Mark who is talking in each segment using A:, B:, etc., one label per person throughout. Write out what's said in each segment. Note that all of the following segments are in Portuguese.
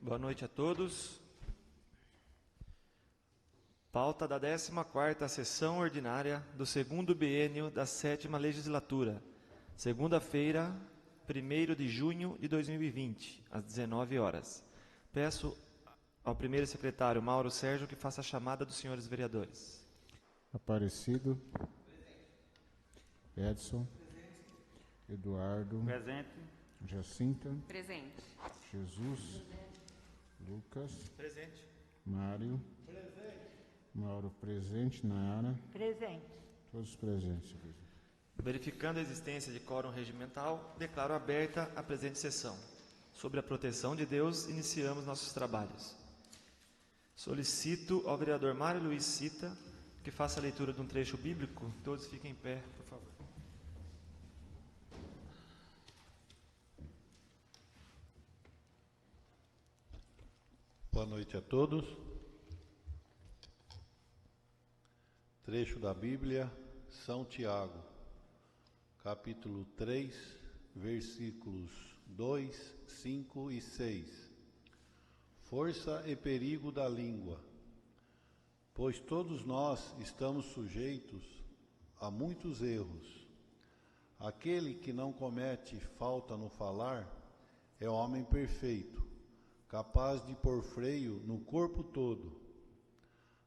A: Boa noite a todos. Pauta da 14ª sessão ordinária do segundo biênio da 7ª legislatura, segunda-feira, 1º de junho de 2020, às 19 horas. Peço ao primeiro secretário Mauro Sérgio que faça a chamada dos senhores vereadores.
B: Aparecido. Edson. Eduardo.
C: Presente.
B: Jacinta.
D: Presente.
B: Jesus. Lucas.
A: Presente.
B: Mário. Presente. Mauro presente. Nayara.
D: Presente.
B: Todos presentes, presidente.
A: Verificando a existência de quórum regimental, declaro aberta a presente sessão. Sobre a proteção de Deus, iniciamos nossos trabalhos. Solicito ao vereador Mário Luiz Cita que faça a leitura de um trecho bíblico. Todos fiquem em pé, por favor.
E: Boa noite a todos. Trecho da Bíblia, São Tiago, capítulo 3, versículos 2, 5 e 6. Força e perigo da língua. Pois todos nós estamos sujeitos a muitos erros. Aquele que não comete falta no falar é homem perfeito, capaz de pôr freio no corpo todo.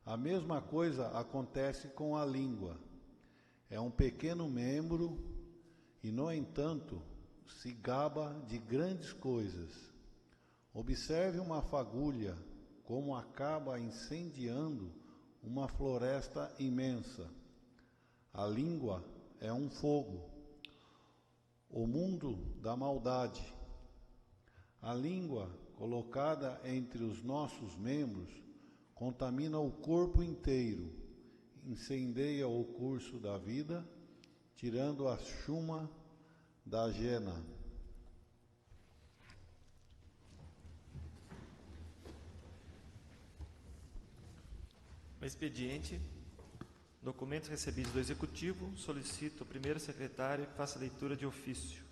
E: A mesma coisa acontece com a língua. É um pequeno membro e, no entanto, se gaba de grandes coisas. Observe uma fagulha, como acaba incendiando uma floresta imensa. A língua é um fogo, o mundo da maldade. A língua, colocada entre os nossos membros, contamina o corpo inteiro, incendeia o curso da vida, tirando a chuma da jena.
A: No expediente, documentos recebidos do Executivo, solicito ao primeiro secretário que faça a leitura de ofício.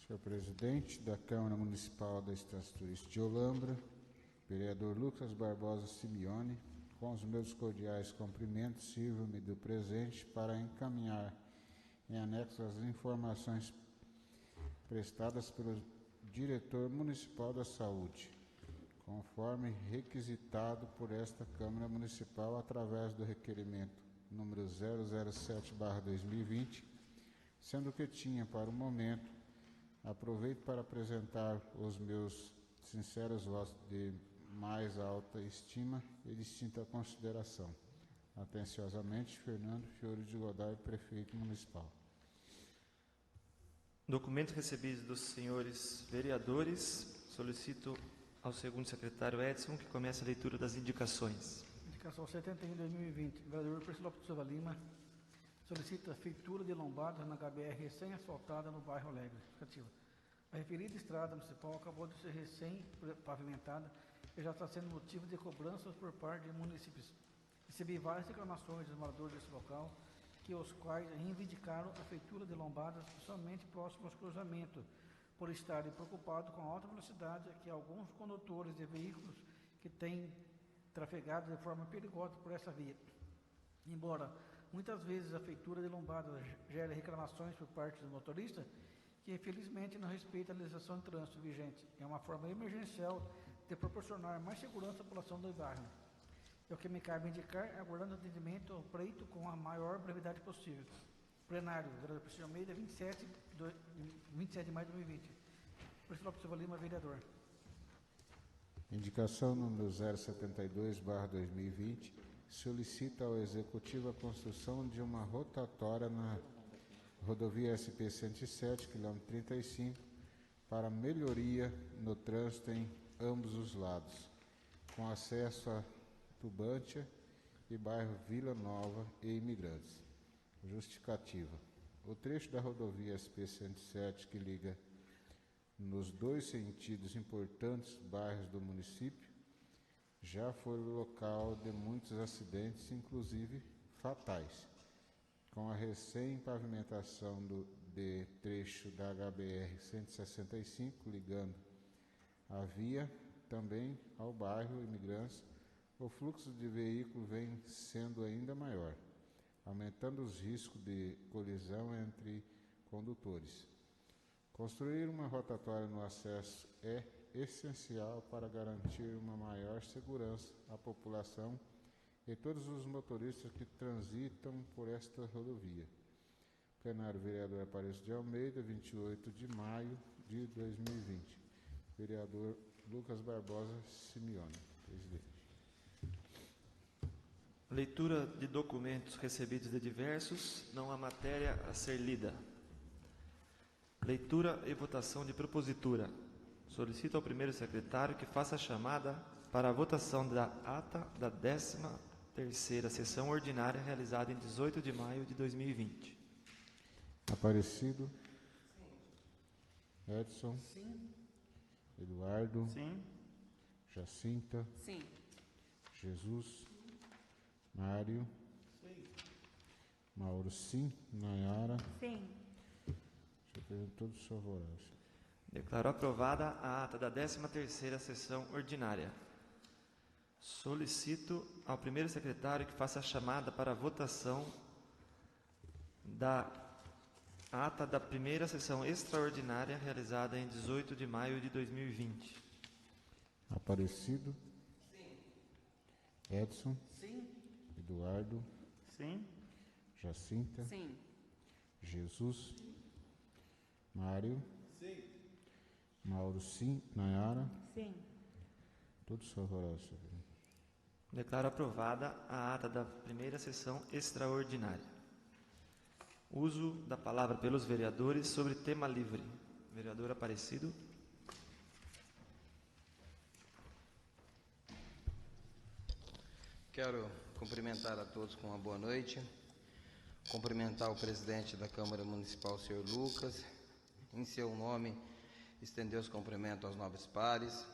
B: Senhor presidente da Câmara Municipal da Estância Turística de Olambra, vereador Lucas Barbosa Simeone, com os meus cordiais cumprimentos, sirvo-me do presente para encaminhar em anexo as informações prestadas pelo diretor municipal da saúde, conforme requisitado por esta Câmara Municipal através do requerimento número 007/2020, sendo que tinha, para o momento, aproveito para apresentar os meus sinceros votos de mais alta estima e distinta consideração. Atenciosamente, Fernando Fiore de Godoy, prefeito municipal.
A: Documentos recebidos dos senhores vereadores, solicito ao segundo secretário Edson que comece a leitura das indicações.
F: Indicação 71/2020. Vereador Priscila Silva Lima solicita a feitura de lombadas na HBR recém-asfaltada no bairro Alegre. A referida estrada municipal acabou de ser recém-pavimentada e já está sendo motivo de cobranças por parte de municípios. Recebi várias reclamações dos moradores desse local, que os quais reivindicaram a feitura de lombadas somente próximo aos cruzamentos, por estarem preocupados com a alta velocidade que alguns condutores de veículos que têm trafegado de forma perigosa por essa via. Embora muitas vezes a feitura de lombadas gere reclamações por parte do motorista, que infelizmente não respeita a legislação de trânsito vigente. É uma forma emergencial de proporcionar mais segurança à população do bairro. É o que me cabe indicar, aguardando atendimento ao pleito com a maior brevidade possível. Plenário, vereador Priscila Almeida, 27 de maio de 2020. Priscila Silva Lima, vereador.
B: Indicação número 072/2020, solicita ao Executivo a construção de uma rotatória na rodovia SP-107, quilômetro 35, para melhoria no trânsito em ambos os lados, com acesso a Tubântia e bairro Vila Nova e Imigrantes. Justificativa. O trecho da rodovia SP-107 que liga nos dois sentidos importantes bairros do município já foi local de muitos acidentes, inclusive fatais. Com a recém-pavimentação de trecho da HBR 165, ligando a via também ao bairro Imigrantes, o fluxo de veículos vem sendo ainda maior, aumentando os riscos de colisão entre condutores. Construir uma rotatória no acesso é essencial para garantir uma maior segurança à população e todos os motoristas que transitam por esta rodovia. Plenário Vereador Aparecido de Almeida, 28 de maio de 2020. Vereador Lucas Barbosa Simeone, presidente.
A: Leitura de documentos recebidos de diversos, não há matéria a ser lida. Leitura e votação de propositura. Solicito ao primeiro secretário que faça a chamada para a votação da ata da 13ª sessão ordinária realizada em 18 de maio de 2020.
B: Aparecido. Sim. Edson.
C: Sim.
B: Eduardo.
A: Sim.
B: Jacinta.
C: Sim.
B: Jesus. Mário.
E: Sim.
B: Mauro, sim. Nayara.
C: Sim.
B: Todos favoráveis.
A: Declaro aprovada a ata da 13ª sessão ordinária. Solicito ao primeiro secretário que faça a chamada para a votação da ata da primeira sessão extraordinária realizada em 18 de maio de 2020.
B: Aparecido.
C: Sim.
B: Edson.
C: Sim.
B: Eduardo.
A: Sim.
B: Jacinta.
C: Sim.
B: Jesus. Mário.
E: Sim.
B: Mauro, sim. Nayara.
C: Sim.
B: Todos favoráveis.
A: Declaro aprovada a ata da primeira sessão extraordinária. Uso da palavra pelos vereadores sobre tema livre. Vereador Aparecido.
D: Quero cumprimentar a todos com uma boa noite, cumprimentar o presidente da Câmara Municipal, senhor Lucas, em seu nome, estender os cumprimentos aos nobres pares,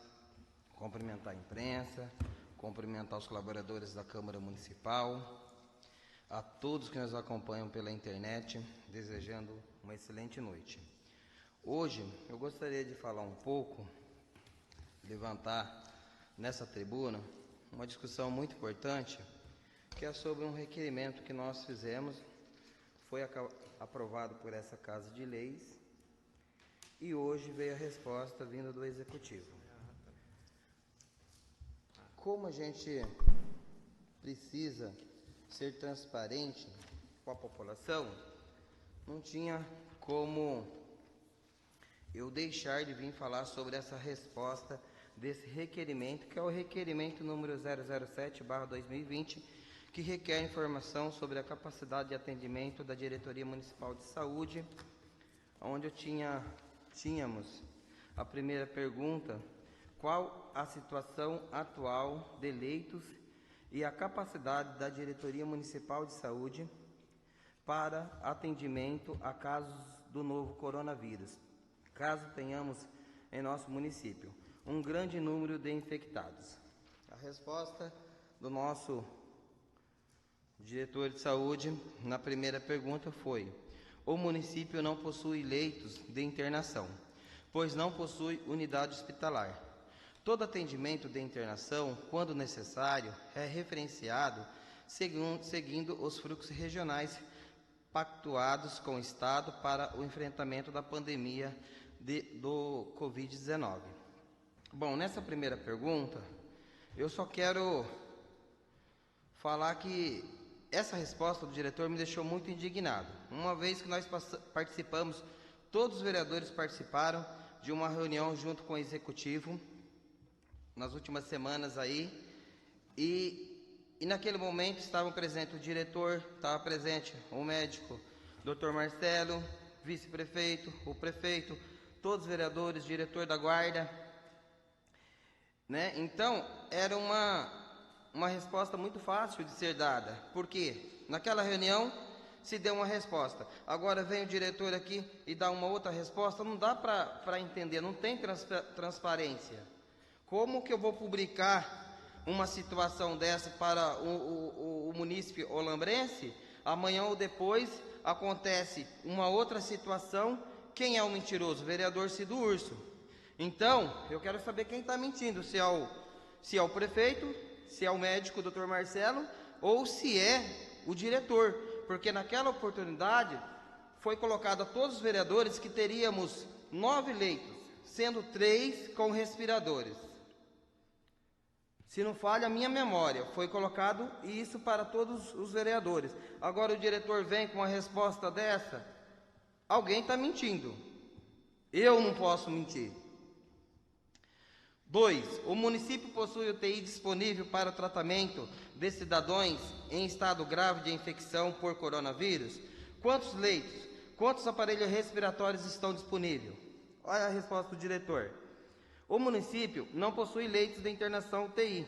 D: cumprimentar a imprensa, cumprimentar os colaboradores da Câmara Municipal, a todos que nos acompanham pela internet, desejando uma excelente noite. Hoje, eu gostaria de falar um pouco, levantar nessa tribuna, uma discussão muito importante, que é sobre um requerimento que nós fizemos, foi aprovado por essa Casa de Leis, e hoje veio a resposta vinda do Executivo. Como a gente precisa ser transparente com a população, não tinha como eu deixar de vir falar sobre essa resposta desse requerimento, que é o requerimento número 007/2020, que requer informação sobre a capacidade de atendimento da Diretoria Municipal de Saúde, onde tínhamos a primeira pergunta: qual a situação atual de leitos e a capacidade da Diretoria Municipal de Saúde para atendimento a casos do novo coronavírus, caso tenhamos em nosso município um grande número de infectados? A resposta do nosso diretor de saúde na primeira pergunta foi: o município não possui leitos de internação, pois não possui unidade hospitalar. Todo atendimento de internação, quando necessário, é referenciado seguindo os fluxos regionais pactuados com o Estado para o enfrentamento da pandemia do Covid-19. Bom, nessa primeira pergunta, eu só quero falar que essa resposta do diretor me deixou muito indignado, uma vez que nós participamos, todos os vereadores participaram de uma reunião junto com o Executivo nas últimas semanas aí, e naquele momento estavam presentes o diretor, estava presente o médico, Dr. Marcelo, vice-prefeito, o prefeito, todos os vereadores, diretor da guarda, né? Então, era uma resposta muito fácil de ser dada, porque naquela reunião se deu uma resposta, agora vem o diretor aqui e dá uma outra resposta, não dá para entender, não tem transparência. Como que eu vou publicar uma situação dessa para o munícipe olambrense, amanhã ou depois acontece uma outra situação, quem é o mentiroso? O vereador Cido Urso. Então, eu quero saber quem está mentindo, se é o prefeito, se é o médico, Dr. Marcelo, ou se é o diretor, porque naquela oportunidade foi colocado a todos os vereadores que teríamos 9 leitos, sendo 3 com respiradores. Se não falha a minha memória, foi colocado isso para todos os vereadores. Agora o diretor vem com uma resposta dessa, alguém está mentindo. Eu não posso mentir. 2. O município possui UTI disponível para o tratamento de cidadãos em estado grave de infecção por coronavírus? Quantos leitos? Quantos aparelhos respiratórios estão disponíveis? Olha a resposta do diretor. O município não possui leitos de internação UTI,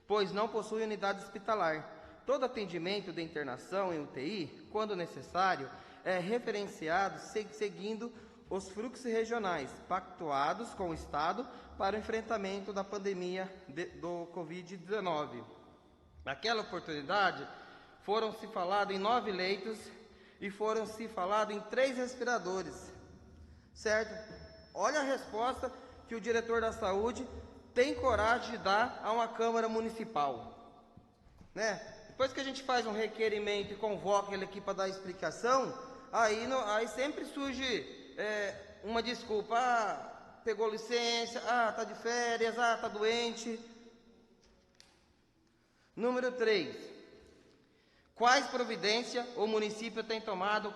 D: pois não possui unidade hospitalar. Todo atendimento de internação em UTI, quando necessário, é referenciado seguindo os fluxos regionais pactuados com o Estado para o enfrentamento da pandemia do Covid-19. Naquela oportunidade, foram-se falados em 9 leitos e foram-se falados em 3 respiradores, certo? Olha a resposta que o diretor da saúde tem coragem de dar a uma Câmara Municipal, né? Depois que a gente faz um requerimento e convoca ele aqui para dar explicação, aí sempre surge uma desculpa, pegou licença, está de férias, está doente. Número 3. Quais providências o município tem tomado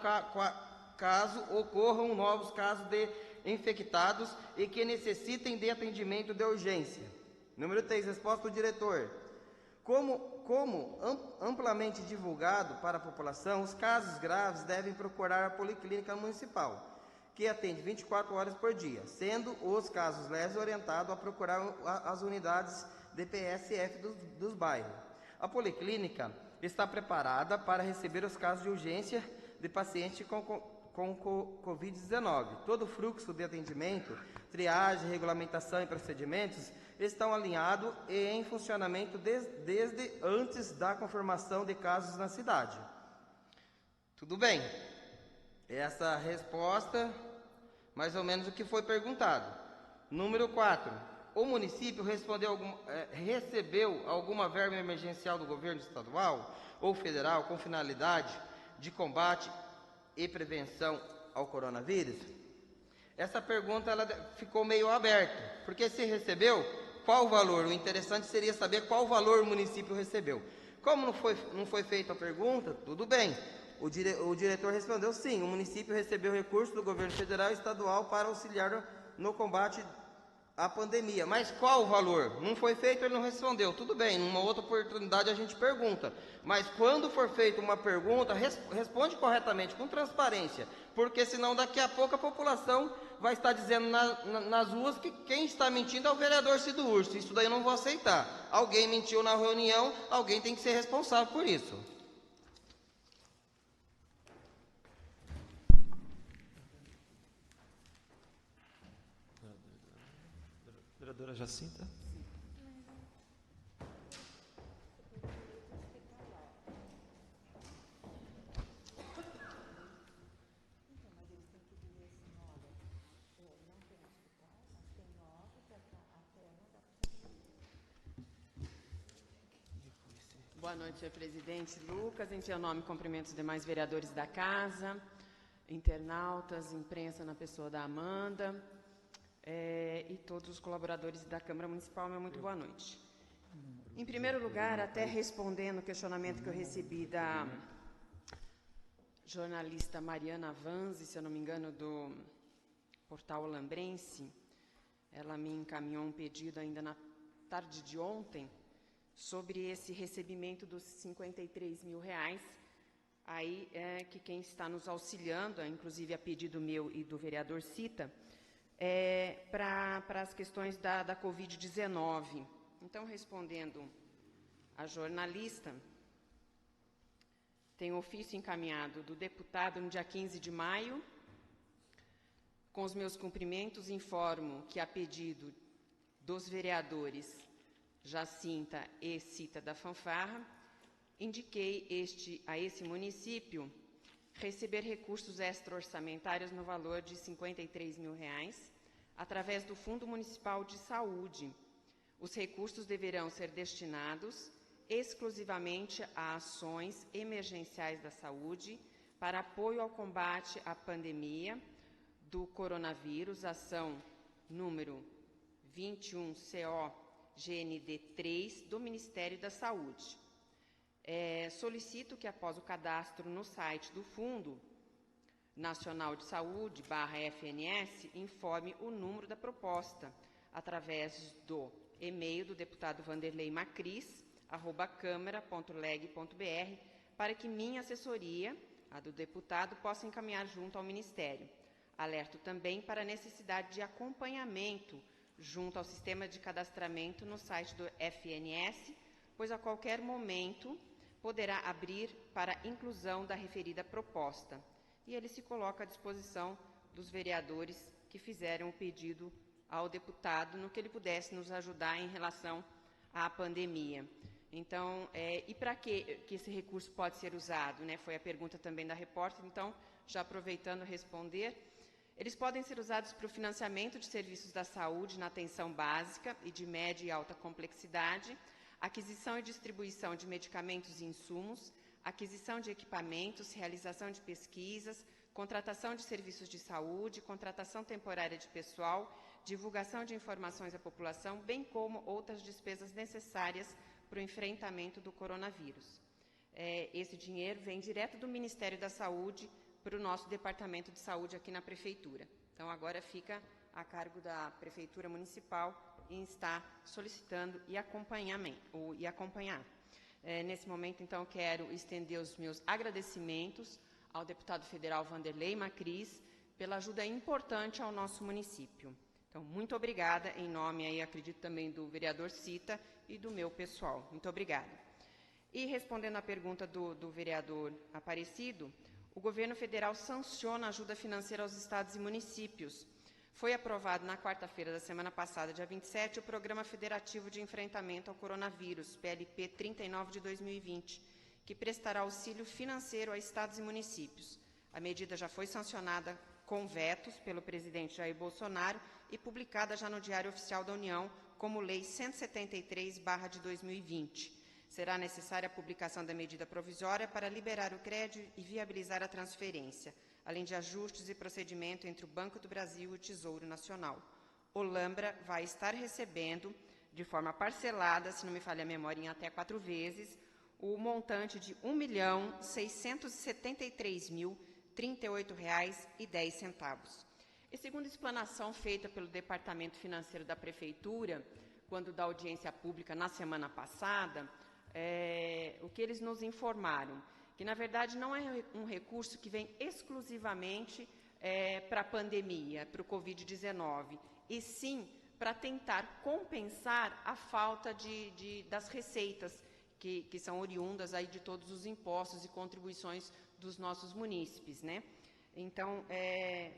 D: caso ocorram novos casos de infectados e que necessitem de atendimento de urgência? Número 3, resposta do diretor. Como amplamente divulgado para a população, os casos graves devem procurar a Policlínica Municipal, que atende 24 horas por dia, sendo os casos leves orientados a procurar as unidades de PSF dos bairros. A Policlínica está preparada para receber os casos de urgência de pacientes com Covid-19. Todo o fluxo de atendimento, triagem, regulamentação e procedimentos estão alinhados e em funcionamento desde antes da confirmação de casos na cidade. Tudo bem. Essa resposta, mais ou menos o que foi perguntado. Número 4. O município recebeu alguma verba emergencial do governo estadual ou federal com finalidade de combate e prevenção ao coronavírus? Essa pergunta ela ficou meio aberta, porque se recebeu, qual o valor? O interessante seria saber qual valor o município recebeu. Como não foi feita a pergunta, tudo bem. O diretor respondeu sim, o município recebeu recursos do governo federal e estadual para auxiliar no combate à pandemia. Mas qual o valor? Não foi feito, ele não respondeu. Tudo bem, numa outra oportunidade a gente pergunta. Mas quando for feita uma pergunta, responde corretamente, com transparência. Porque senão daqui a pouco a população vai estar dizendo nas ruas que quem está mentindo é o vereador Cido Urso. Isso daí eu não vou aceitar. Alguém mentiu na reunião, alguém tem que ser responsável por isso.
A: Vereadora Jacinta.
C: Boa noite, senhor presidente Lucas. Em seu nome, cumprimento os demais vereadores da casa, internautas, imprensa na pessoa da Amanda, e todos os colaboradores da Câmara Municipal, meu muito boa noite. Em primeiro lugar, até respondendo o questionamento que eu recebi da jornalista Mariana Vanzi, se eu não me engano, do portal Lambrense, ela me encaminhou um pedido ainda na tarde de ontem sobre esse recebimento dos R$53 mil, aí que quem está nos auxiliando, inclusive a pedido meu e do vereador Cita, para as questões da Covid-19. Então, respondendo à jornalista, tem ofício encaminhado do deputado no dia 15 de maio. Com os meus cumprimentos, informo que, a pedido dos vereadores Jacinta e Cita da Fanfarra, indiquei a esse município receber recursos extra-orçamentários no valor de R$ 53 mil, através do Fundo Municipal de Saúde. Os recursos deverão ser destinados exclusivamente a ações emergenciais da saúde para apoio ao combate à pandemia do coronavírus, ação número 21 CO GND 3 do Ministério da Saúde. Solicito que, após o cadastro no site do Fundo Nacional de Saúde, /FNS, informe o número da proposta, através do e-mail do deputado Vanderlei Macris, @câmara.leg.br, para que minha assessoria, a do deputado, possa encaminhar junto ao Ministério. Alerto também para a necessidade de acompanhamento junto ao sistema de cadastramento no site do FNS, pois a qualquer momento poderá abrir para inclusão da referida proposta. E ele se coloca à disposição dos vereadores que fizeram o pedido ao deputado no que ele pudesse nos ajudar em relação à pandemia. Então, e para que esse recurso pode ser usado? Né? Foi a pergunta também da repórter, então, já aproveitando responder. Eles podem ser usados para o financiamento de serviços da saúde na atenção básica e de média e alta complexidade, aquisição e distribuição de medicamentos e insumos, aquisição de equipamentos, realização de pesquisas, contratação de serviços de saúde, contratação temporária de pessoal, divulgação de informações à população, bem como outras despesas necessárias para o enfrentamento do coronavírus. Esse dinheiro vem direto do Ministério da Saúde para o nosso Departamento de Saúde aqui na Prefeitura. Então, agora fica a cargo da Prefeitura Municipal em estar solicitando e acompanhar. Nesse momento, então, quero estender os meus agradecimentos ao deputado federal Vanderlei Macris pela ajuda importante ao nosso município. Então, muito obrigada, em nome, aí, acredito, também do vereador Cita e do meu pessoal. Muito obrigada. E, respondendo à pergunta do vereador Aparecido, o governo federal sanciona a ajuda financeira aos estados e municípios. Foi aprovado na quarta-feira da semana passada, dia 27, o Programa Federativo de Enfrentamento ao Coronavírus, PLP 39 de 2020, que prestará auxílio financeiro a estados e municípios. A medida já foi sancionada com vetos pelo presidente Jair Bolsonaro e publicada já no Diário Oficial da União como Lei 173/de 2020. Será necessária a publicação da medida provisória para liberar o crédito e viabilizar a transferência, além de ajustes e procedimento entre o Banco do Brasil e o Tesouro Nacional. O Lambra vai estar recebendo, de forma parcelada, se não me falha a memória, em até 4 vezes, o montante de R$ 1.673.038,10. E segundo a explanação feita pelo Departamento Financeiro da Prefeitura, quando da audiência pública na semana passada, o que eles nos informaram, que na verdade não é um recurso que vem exclusivamente para a pandemia, para o Covid-19, e sim para tentar compensar a falta das receitas que são oriundas aí de todos os impostos e contribuições dos nossos munícipes, né? Então,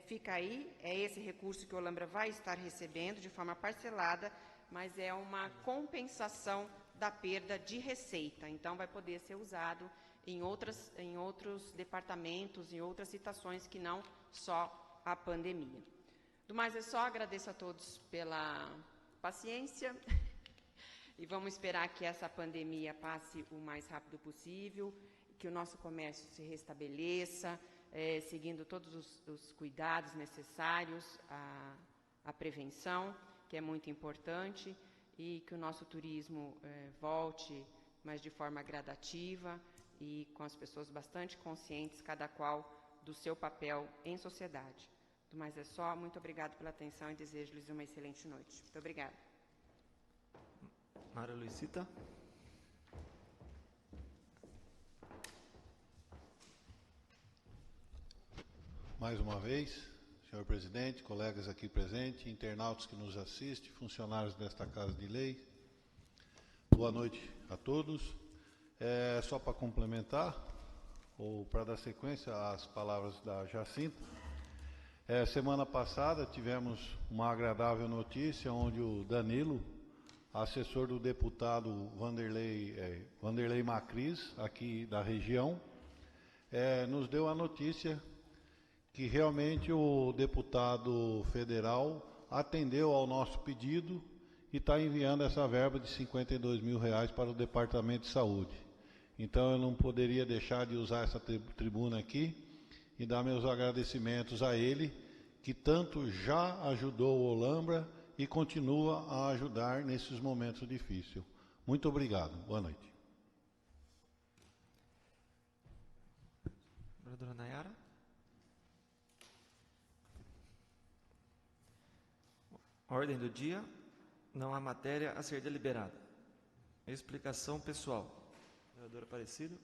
C: fica aí, esse recurso que o Lambra vai estar recebendo de forma parcelada, mas é uma compensação da perda de receita. Então, vai poder ser usado em outros departamentos, em outras situações que não só a pandemia. Do mais é só, agradeço a todos pela paciência e vamos esperar que essa pandemia passe o mais rápido possível, que o nosso comércio se restabeleça, seguindo todos os cuidados necessários à prevenção, que é muito importante, e que o nosso turismo volte, mas de forma gradativa e com as pessoas bastante conscientes, cada qual do seu papel em sociedade. Do mais é só, muito obrigado pela atenção e desejo-lhes uma excelente noite. Muito obrigada.
A: Maria Luizita.
E: Mais uma vez, senhor presidente, colegas aqui presentes, internautas que nos assistem, funcionários desta Casa de Lei, boa noite a todos. Só para complementar, ou para dar sequência às palavras da Jacinta, semana passada tivemos uma agradável notícia onde o Danilo, assessor do deputado Vanderlei Macris, aqui da região, nos deu a notícia que realmente o deputado federal atendeu ao nosso pedido e está enviando essa verba de R$52 mil para o Departamento de Saúde. Então eu não poderia deixar de usar essa tribuna aqui e dar meus agradecimentos a ele, que tanto já ajudou o Olambra e continua a ajudar nesses momentos difíceis. Muito obrigado. Boa noite.
A: Vereadora Nayara. Ordem do dia. Não há matéria a ser deliberada. Explicação pessoal. Vereador Aparecido.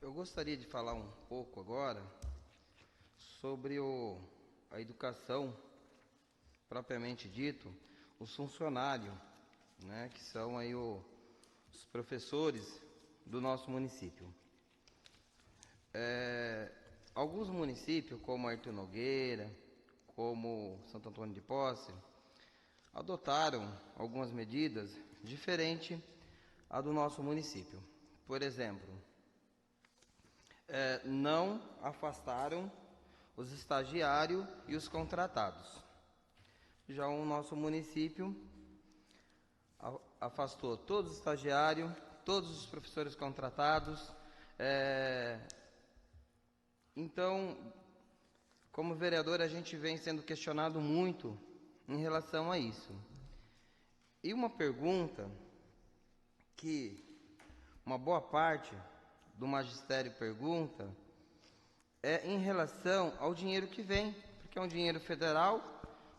D: Eu gostaria de falar um pouco agora sobre a educação, propriamente dito, os funcionários, né, que são aí os professores do nosso município. Alguns municípios, como Artur Nogueira, como Santo Antônio de Posse, adotaram algumas medidas diferentes à do nosso município. Por exemplo, não afastaram os estagiários e os contratados. Já o nosso município afastou todos os estagiários, todos os professores contratados. Então, como vereador, a gente vem sendo questionado muito em relação a isso. E uma pergunta que uma boa parte do magistério pergunta é em relação ao dinheiro que vem, porque é um dinheiro federal,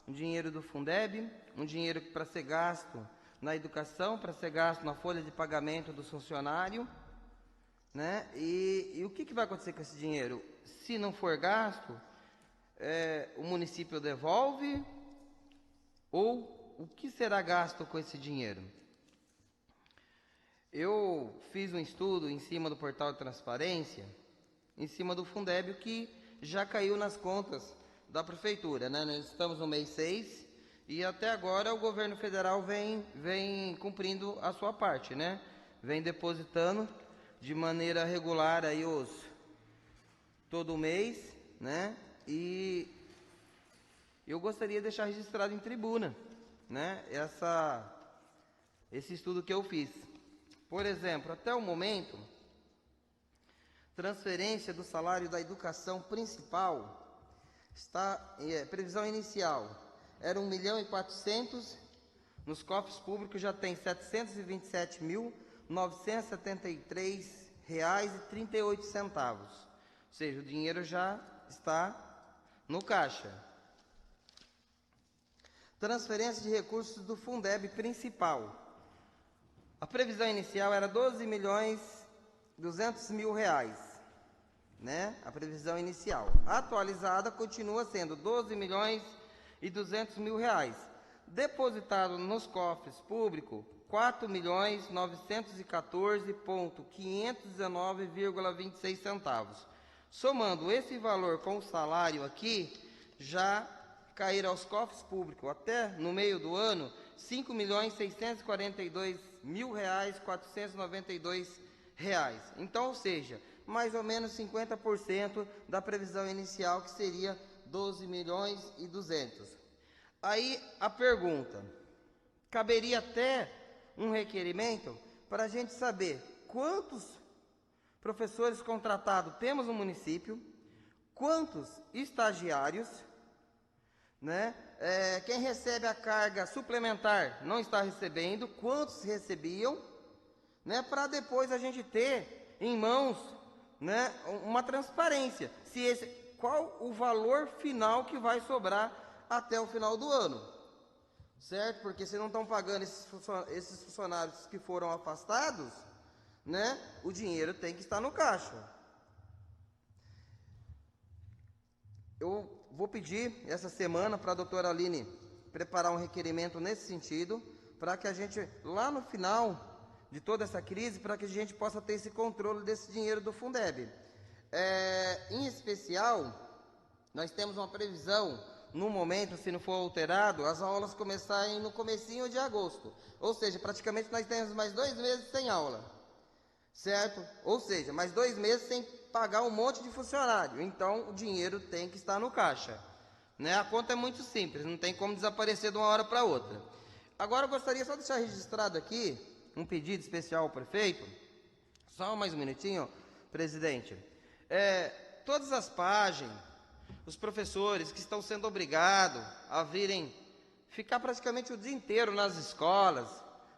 D: um dinheiro do Fundeb, um dinheiro para ser gasto na educação, para ser gasto na folha de pagamento do funcionário, né? E o que vai acontecer com esse dinheiro? Se não for gasto, o município devolve, ou o que será gasto com esse dinheiro? Eu fiz um estudo em cima do portal de transparência, em cima do Fundeb, que já caiu nas contas da prefeitura, né? Nós estamos no mês 6 e até agora o governo federal vem cumprindo a sua parte, né? Vem depositando de maneira regular aí todo mês, né? E eu gostaria de deixar registrado em tribuna, né, esse estudo que eu fiz. Por exemplo, até o momento, transferência do salário da educação principal previsão inicial era 1.400.000, nos cofres públicos já tem R$727.973,38. Ou seja, o dinheiro já está no caixa. Transferência de recursos do Fundeb principal. A previsão inicial era R$12.200.000, né? A previsão inicial. Atualizada continua sendo R$12.200.000. Depositado nos cofres públicos, R$4.914.519,26. Somando esse valor com o salário aqui, já caíram aos cofres públicos até no meio do ano R$5.642.492. Então, ou seja, mais ou menos 50% da previsão inicial, que seria R$12.200.000. Aí a pergunta: caberia até um requerimento para a gente saber quantos professores contratados temos no município, quantos estagiários, né? Quem recebe a carga suplementar não está recebendo, quantos recebiam, né? Para depois a gente ter em mãos, né, uma transparência, qual o valor final que vai sobrar até o final do ano, certo? Porque se não estão pagando esses funcionários que foram afastados, né, o dinheiro tem que estar no caixa. Eu vou pedir essa semana para a doutora Aline preparar um requerimento nesse sentido, para que a gente, lá no final de toda essa crise, para que a gente possa ter esse controle desse dinheiro do Fundeb. Em especial, nós temos uma previsão, no momento, se não for alterado, as aulas começarem no comecinho de agosto. Ou seja, praticamente nós temos mais 2 meses sem aula, certo? Ou seja, mais 2 meses sem pagar um monte de funcionário. Então, o dinheiro tem que estar no caixa, né? A conta é muito simples, não tem como desaparecer de uma hora para outra. Agora, eu gostaria só de deixar registrado aqui um pedido especial ao prefeito. Só mais um minutinho, presidente. Todas as páginas, os professores que estão sendo obrigados a virem ficar praticamente o dia inteiro nas escolas,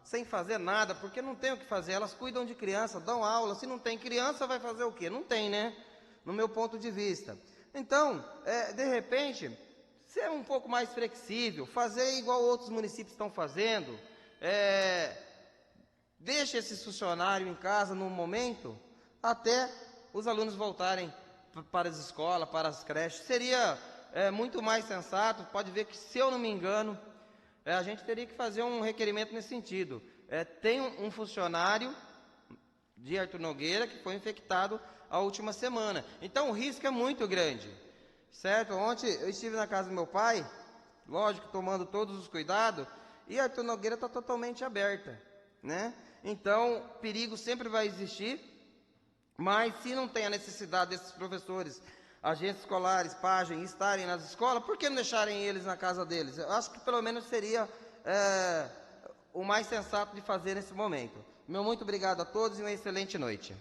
D: sem fazer nada, porque não tem o que fazer. Elas cuidam de criança, dão aula. Se não tem criança, vai fazer o quê? Não tem, né? No meu ponto de vista. Então, de repente, ser um pouco mais flexível, fazer igual outros municípios estão fazendo, deixa esses funcionários em casa no momento, até os alunos voltarem para as escolas, para as creches. Seria muito mais sensato. Pode ver que, se eu não me engano, a gente teria que fazer um requerimento nesse sentido. Tem um funcionário de Arthur Nogueira que foi infectado a última semana. Então o risco é muito grande, certo? Ontem eu estive na casa do meu pai, lógico, tomando todos os cuidados, e Arthur Nogueira está totalmente aberta, né? Então, perigo sempre vai existir, mas se não tem a necessidade desses professores, agentes escolares, páginas, estarem nas escolas, por que não deixarem eles na casa deles? Eu acho que pelo menos seria o mais sensato de fazer nesse momento. Meu muito obrigado a todos e uma excelente noite.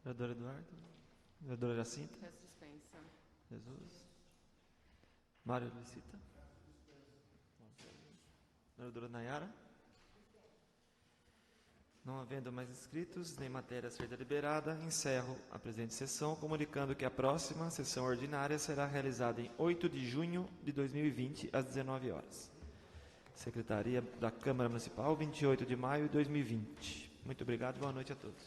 A: Vereador Eduardo. Vereadora Jacinta.
C: Peço dispensa.
A: Jesus. Mário Licita. Vereadora Nayara. Não havendo mais inscritos, nem matéria a ser deliberada, encerro a presente sessão, comunicando que a próxima sessão ordinária será realizada em 8 de junho de 2020, às 19 horas. Secretaria da Câmara Municipal, 28 de maio de 2020. Muito obrigado, boa noite a todos.